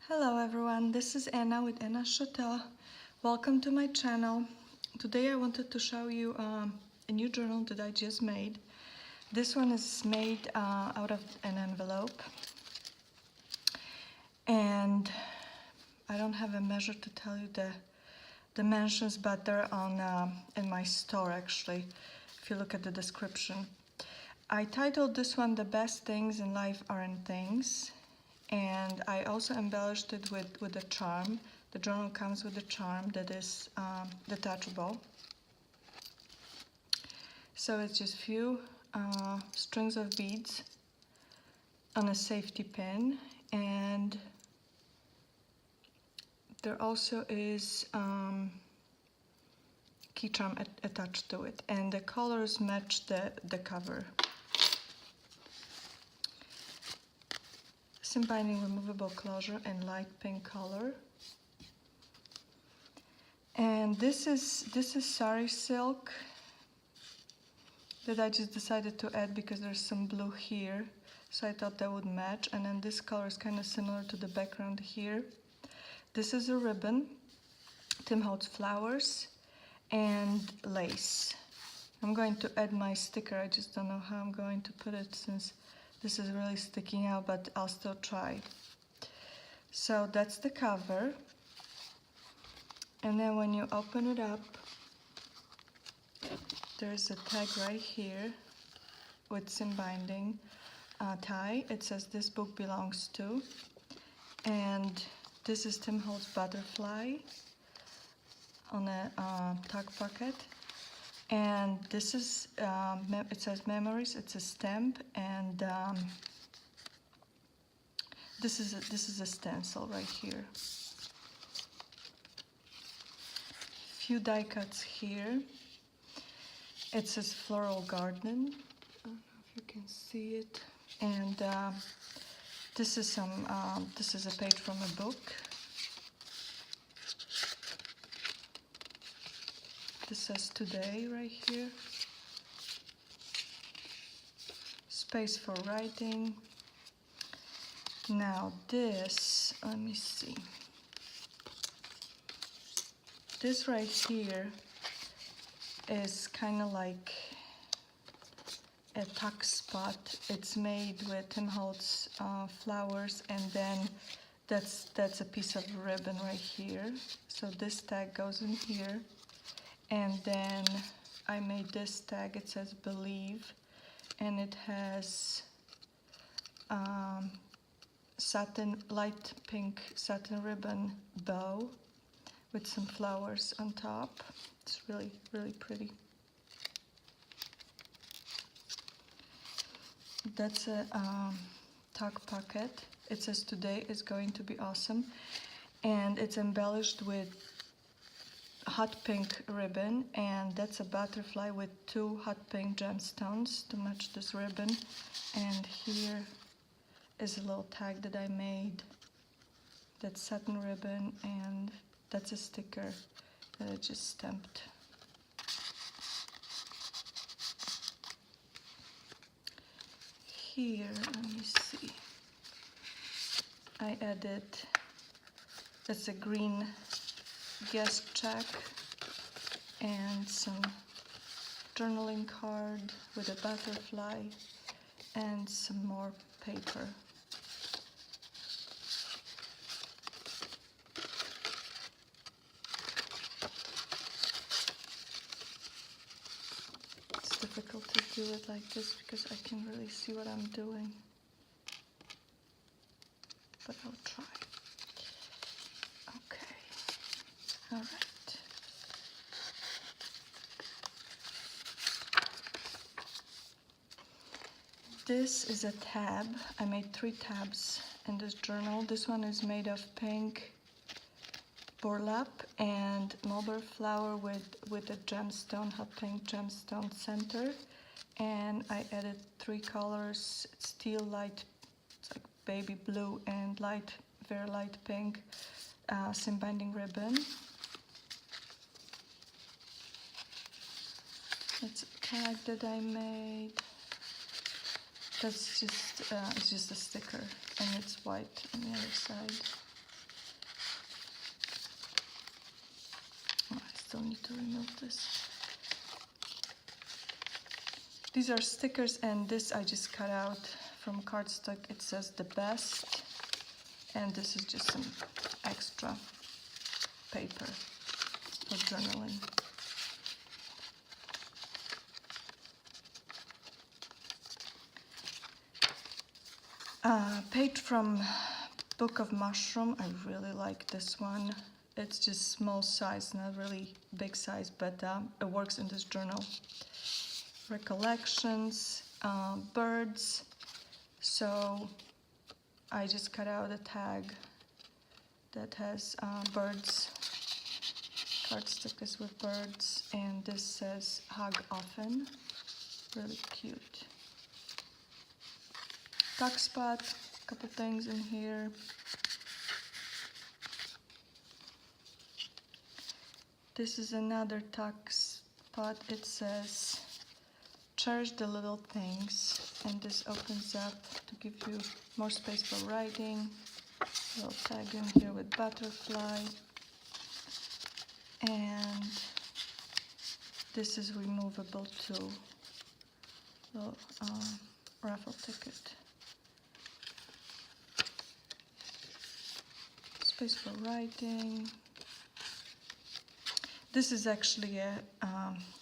Hello everyone, this is Anna with Anna Chatel. Welcome to my channel. Today I wanted to show you a new journal that I just made. This one is made out of an envelope. And I don't have a measure to tell you the dimensions, but they're on in my store actually, if you look at the description. I titled this one The Best Things in Life Aren't Things. And I also embellished it with a charm. The journal comes with a charm that is detachable. So it's just few strings of beads on a safety pin, and there also is key charm attached to it, and the colors match the cover. Sim binding, removable closure, and light pink color. And this is sari silk that I just decided to add because there's some blue here, so I thought that would match. And then this color is kind of similar to the background here. This is a ribbon, Tim Holtz flowers, and lace. I'm going to add my sticker. I just don't know how I'm going to put it since this is really sticking out, but I'll still try. So that's the cover. And then when you open it up, there's a tag right here with sim binding tie. It says this book belongs to. And this is Tim Holtz butterfly on a tuck pocket. And this is, it says memories, it's a stamp, and this is a stencil right here. Few die cuts here. It says floral garden. I don't know if you can see it. And this is a page from a book. This says today right here. Space for writing. Now this, let me see. This right here is kind of like a tuck spot. It's made with Tim Holtz flowers, and then that's a piece of ribbon right here. So this tag goes in here, and then I made this tag. It says believe, and it has light pink satin ribbon bow with some flowers on top. It's really, really pretty. That's a tuck pocket. It says today is going to be awesome, and it's embellished with hot pink ribbon, and that's a butterfly with 2 hot pink gemstones to match this ribbon. And here is a little tag that I made. That's satin ribbon, and that's a sticker that I just stamped. Here, let me see. I added, that's a green guest check and some journaling card with a butterfly and some more paper. It's difficult to do it like this because I can really see what I'm doing, but I'll try. Okay, all right. This is a tab. I made 3 tabs in this journal. This one is made of pink burlap and mulberry flower with a gemstone, hot pink gemstone center. And I added 3 colors: teal, light, it's like baby blue, and light, very light pink sim binding ribbon. It's a tag that I made. That's just it's just a sticker, and it's white on the other side. to remove this. These are stickers, and this I just cut out from cardstock. It says the best, and this is just some extra paper for journaling. Page from Book of Mushroom. I really like this one. It's just small size, not really big size, but it works in this journal. Recollections, birds. So I just cut out a tag that has birds. Cardstock is with birds, and this says hug often. Really cute. Tuck spot, a couple things in here. This is another tuck spot. It says cherish the little things, and this opens up to give you more space for writing. A little tag in here with butterfly, and this is removable too. Little raffle ticket. Space for writing. This is actually a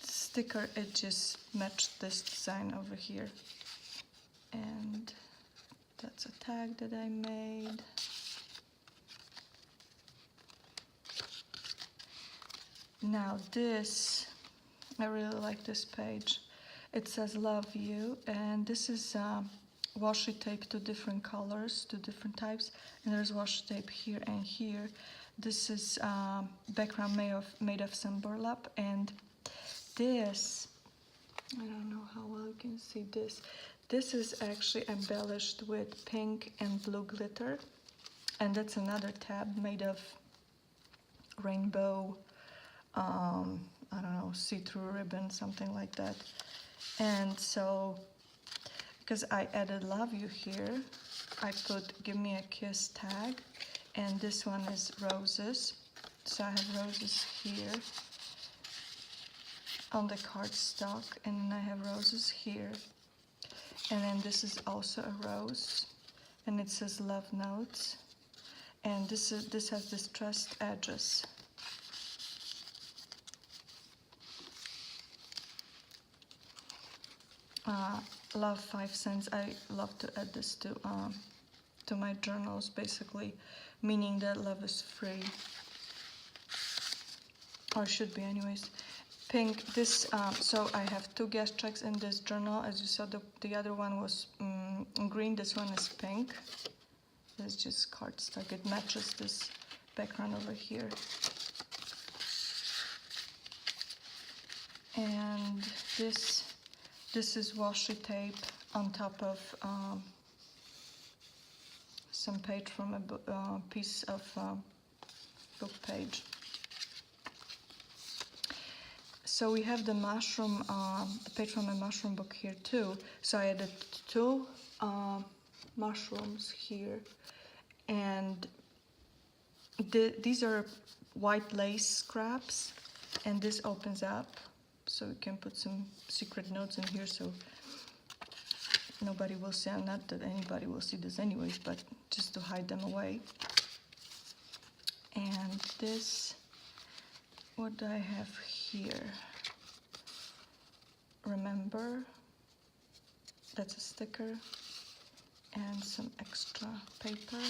sticker. It just matched this design over here. And that's a tag that I made. Now this, I really like this page. It says love you, and this is washi tape to different colors, to different types, and there's washi tape here and here. This is background made of some burlap, and this, I don't know how well you can see this. This is actually embellished with pink and blue glitter, and that's another tab made of rainbow, I don't know, see-through ribbon, something like that. And so, because I added love you here, I put give me a kiss tag, and this one is roses. So I have roses here on the cardstock, and then I have roses here. And then this is also a rose, and it says love notes. And this has distressed edges. Love 5 cents. I love to add this to my journals, basically, meaning that love is free, or should be, anyways. Pink. This. So I have 2 guest checks in this journal. As you saw, the other one was green. This one is pink. It's just cardstock. It matches this background over here. And this is washi tape on top of some page from a piece of book page. So we have the mushroom, the page from a mushroom book here too. So I added 2 mushrooms here, and these are white lace scraps, and this opens up, so you can put some secret notes in here, so nobody will see. Not that anybody will see this anyways, but just to hide them away. And this, what do I have here? Remember, that's a sticker, and some extra paper.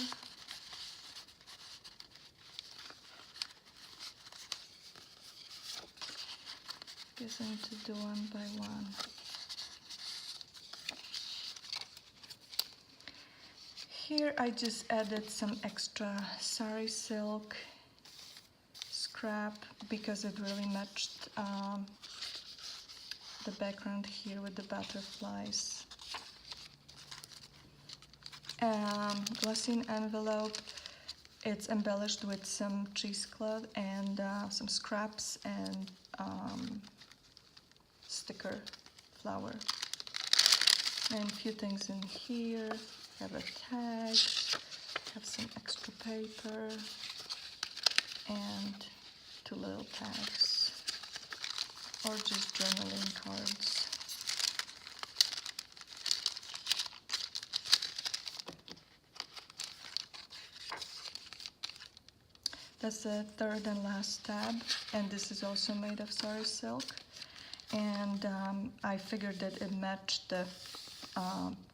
Guess I need to do one by one. Here I just added some extra sari silk scrap because it really matched the background here with the butterflies. Glassine envelope. It's embellished with some cheesecloth and some scraps and sticker flower. And a few things in here. Have a tag, have some extra paper, and 2 little tags. or just journaling cards. That's the third and last tab, and this is also made of Sari silk. And I figured that it matched the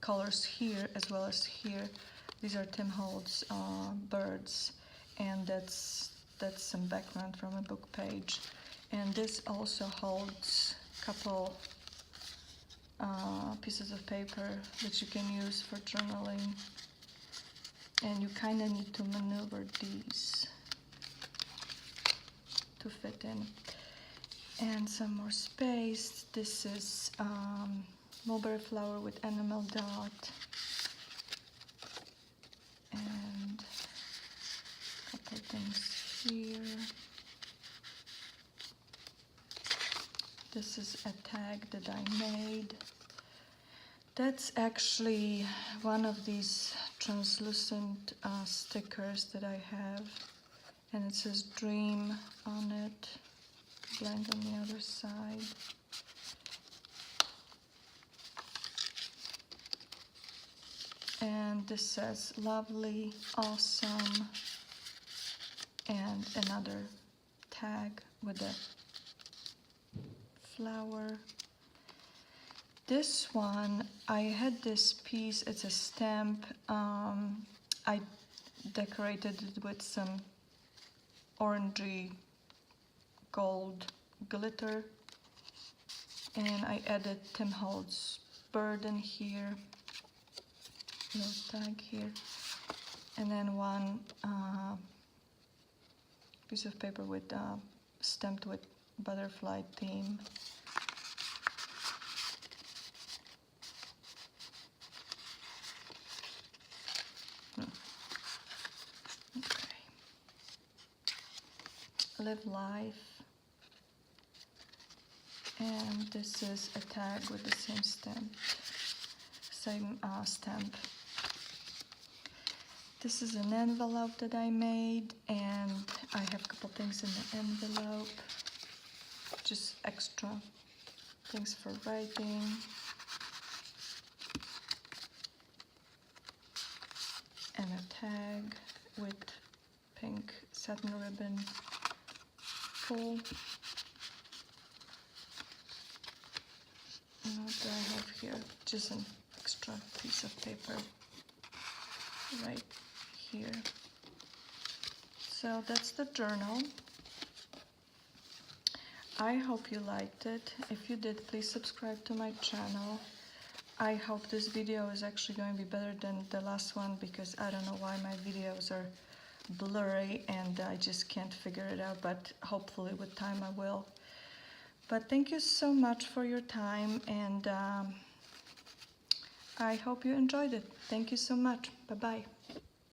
colors here as well as here. These are Tim Holtz birds, and that's some background from a book page. And this also holds a couple pieces of paper that you can use for journaling. And you kind of need to maneuver these to fit in. And some more space. This is mulberry flower with enamel dot. And a couple things here. This is a tag that I made. That's actually one of these translucent stickers that I have. And it says dream on it. Blank on the other side. And this says lovely, awesome, and another tag with a flower. This one, I had this piece, it's a stamp. I decorated it with some orangey gold glitter, and I added Tim Holtz bird in here, little tag here, and then one piece of paper with stamped with butterfly theme. Okay. Live life. And this is a tag with the same stamp. This is an envelope that I made, and I have a couple things in the envelope. Just extra things for writing. And a tag with pink satin ribbon full. And what do I have here? Just an extra piece of paper right here. So that's the journal. I hope you liked it. If you did, please subscribe to my channel. I hope this video is actually going to be better than the last one, because I don't know why my videos are blurry and I just can't figure it out, but hopefully with time I will. But thank you so much for your time, and I hope you enjoyed it. Thank you so much. Bye-bye.